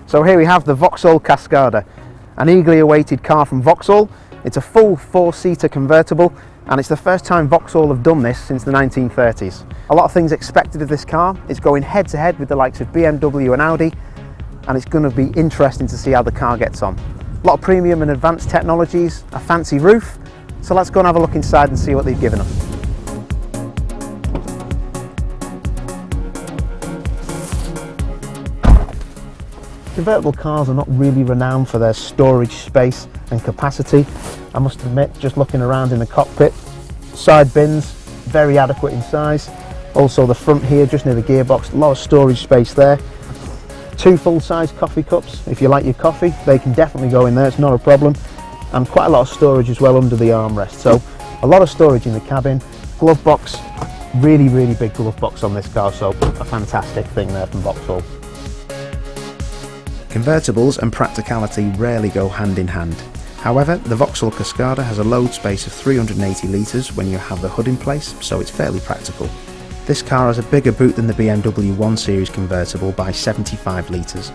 So here we have the Vauxhall Cascada, an eagerly awaited car from Vauxhall. It's a full 4-seater convertible, and it's the first time Vauxhall have done this since the 1930s. A lot of things expected of this car. It's going head to head with the likes of BMW and Audi, and it's going to be interesting to see how the car gets on. A lot of premium and advanced technologies, a fancy roof, so let's go and have a look inside and see what they've given us. Convertible cars are not really renowned for their storage space and capacity. I must admit, just looking around in the cockpit, side bins, very adequate in size. Also the front here, just near the gearbox, a lot of storage space there. 2 full-size coffee cups. If you like your coffee, they can definitely go in there, it's not a problem. And quite a lot of storage as well under the armrest. So a lot of storage in the cabin. Glove box, really big glove box on this car, so a fantastic thing there from Vauxhall. Convertibles and practicality rarely go hand in hand. However, the Vauxhall Cascada has a load space of 380 litres when you have the hood in place, so it's fairly practical. This car has a bigger boot than the BMW 1 Series convertible by 75 litres.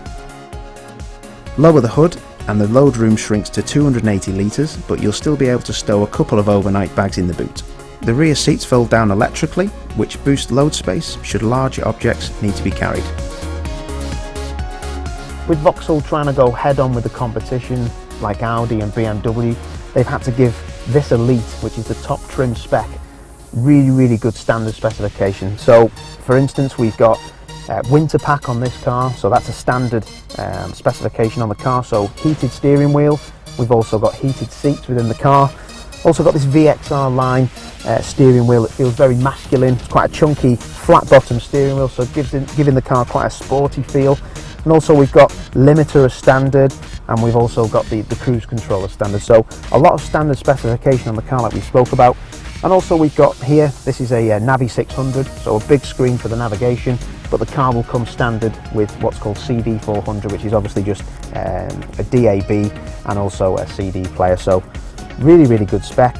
Lower the hood and the load room shrinks to 280 litres, but you'll still be able to stow a couple of overnight bags in the boot. The rear seats fold down electrically, which boosts load space should larger objects need to be carried. With Vauxhall trying to go head on with the competition like Audi and BMW, they've had to give this Elite, which is the top trim spec, really good standard specification. So for instance, we've got winter pack on this car, so that's a standard specification on the car. So heated steering wheel, we've also got heated seats within the car. Also got this VXR line steering wheel that feels very masculine. It's quite a chunky flat bottom steering wheel, so giving the car quite a sporty feel. And also we've got limiter as standard, and we've also got the cruise control as standard. So a lot of standard specification on the car like we spoke about. And also we've got here, this is a Navi 600, so a big screen for the navigation, but the car will come standard with what's called CD 400, which is obviously just a DAB and also a CD player. So really good spec.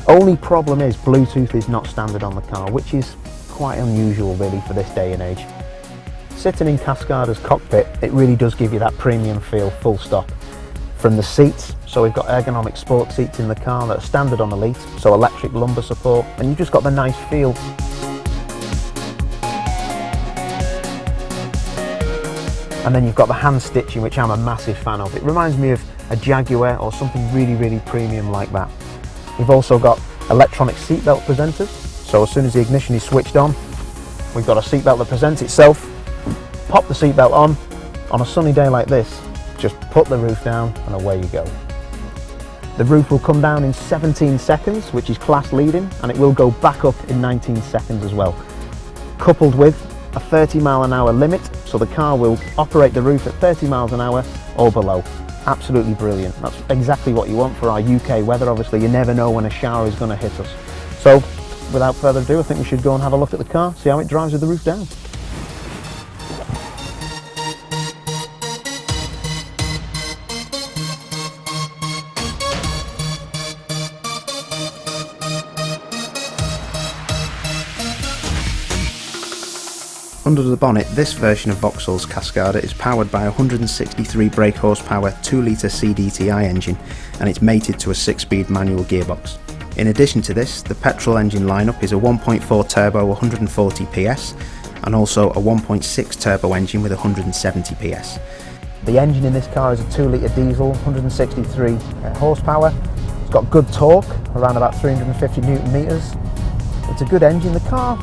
Only problem is Bluetooth is not standard on the car, which is quite unusual really for this day and age. Sitting in Cascada's cockpit, it really does give you that premium feel, full stop. From the seats, so we've got ergonomic sport seats in the car that are standard on Elite, so electric lumbar support, and you've just got the nice feel. And then you've got the hand stitching, which I'm a massive fan of. It reminds me of a Jaguar or something really premium like that. We've also got electronic seatbelt presenters, so as soon as the ignition is switched on, we've got a seatbelt that presents itself. Pop the seatbelt on a sunny day like this, just put the roof down and away you go. The roof will come down in 17 seconds, which is class leading, and it will go back up in 19 seconds as well. Coupled with a 30-mile-an-hour limit, so the car will operate the roof at 30 miles an hour or below. Absolutely brilliant. That's exactly what you want for our UK weather. Obviously you never know when a shower is going to hit us. So without further ado, I think we should go and have a look at the car, see how it drives with the roof down. Under the bonnet, this version of Vauxhall's Cascada is powered by a 163 brake horsepower 2-litre CDTI engine, and it's mated to a 6-speed manual gearbox. In addition to this, the petrol engine lineup is a 1.4 turbo 140 PS and also a 1.6 turbo engine with 170 PS. The engine in this car is a 2-litre diesel, 163 horsepower. It's got good torque, around about 350 Newton meters. It's a good engine. The car,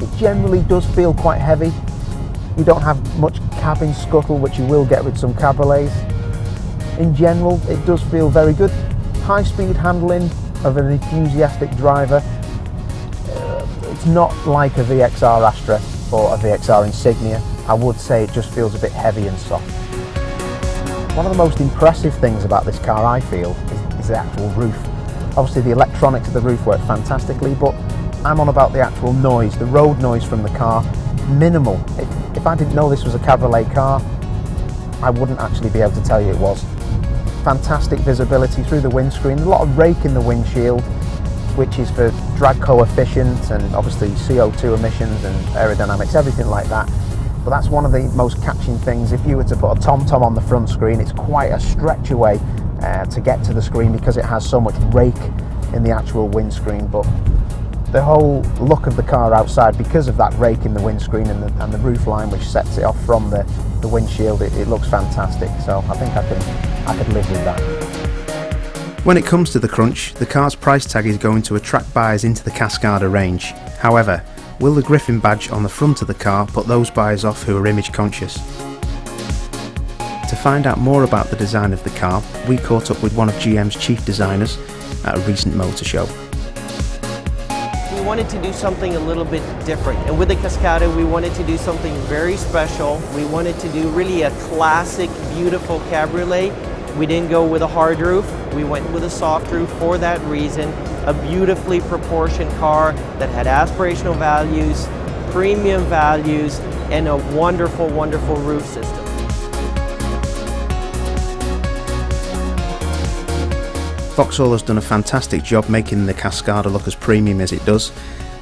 it generally does feel quite heavy. You don't have much cabin scuttle, which you will get with some cabriolets. In general, it does feel very good. High speed handling of an enthusiastic driver. It's not like a VXR Astra or a VXR Insignia. I would say it just feels a bit heavy and soft. One of the most impressive things about this car, I feel, is the actual roof. Obviously the electronics of the roof work fantastically, but I'm on about the actual noise, the road noise from the car. Minimal. If I didn't know this was a cabriolet car, I wouldn't actually be able to tell you it was. Fantastic visibility through the windscreen, a lot of rake in the windshield, which is for drag coefficient and obviously CO2 emissions and aerodynamics, everything like that. but that's one of the most catching things. If you were to put a TomTom on the front screen, it's quite a stretch away to get to the screen because it has so much rake in the actual windscreen. But the whole look of the car outside, because of that rake in the windscreen and the roof line which sets it off from the windshield, it looks fantastic. So I think I could live with that. When it comes to the crunch, the car's price tag is going to attract buyers into the Cascada range. However, will the Griffin badge on the front of the car put those buyers off who are image conscious? To find out more about the design of the car, we caught up with one of GM's chief designers at a recent motor show. We wanted to do something a little bit different, and with the Cascada we wanted to do something very special. We wanted to do really a classic, beautiful cabriolet. We didn't go with a hard roof, we went with a soft roof for that reason. A beautifully proportioned car that had aspirational values, premium values, and a wonderful, wonderful roof system. Vauxhall has done a fantastic job making the Cascada look as premium as it does,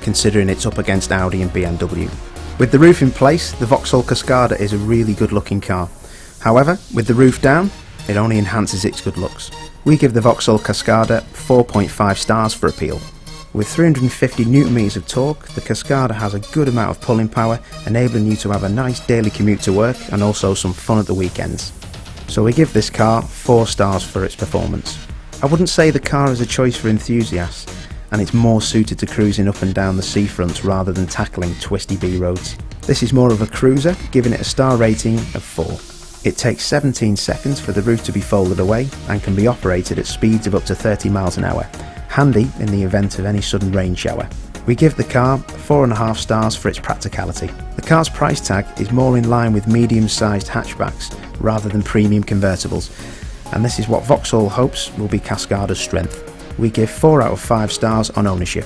considering it's up against Audi and BMW. With the roof in place, the Vauxhall Cascada is a really good looking car. However, with the roof down, it only enhances its good looks. We give the Vauxhall Cascada 4.5 stars for appeal. With 350 Nm of torque, the Cascada has a good amount of pulling power, enabling you to have a nice daily commute to work and also some fun at the weekends. So we give this car 4 stars for its performance. I wouldn't say the car is a choice for enthusiasts, and it's more suited to cruising up and down the seafronts rather than tackling twisty B roads. This is more of a cruiser, giving it a star rating of 4. It takes 17 seconds for the roof to be folded away and can be operated at speeds of up to 30 miles an hour, handy in the event of any sudden rain shower. We give the car 4.5 stars for its practicality. The car's price tag is more in line with medium-sized hatchbacks rather than premium convertibles, and this is what Vauxhall hopes will be Cascada's strength. We give 4 out of 5 stars on ownership.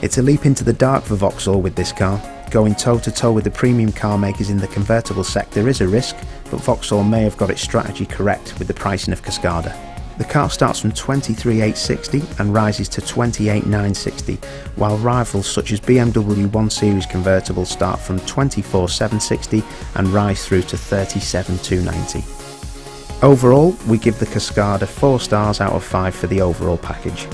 It's a leap into the dark for Vauxhall with this car. Going toe-to-toe with the premium car makers in the convertible sector is a risk, but Vauxhall may have got its strategy correct with the pricing of Cascada. The car starts from $23,860 and rises to $28,960, while rivals such as BMW 1 Series convertibles start from $24,760 and rise through to $37,290. Overall, we give the Cascada 4 stars out of 5 for the overall package.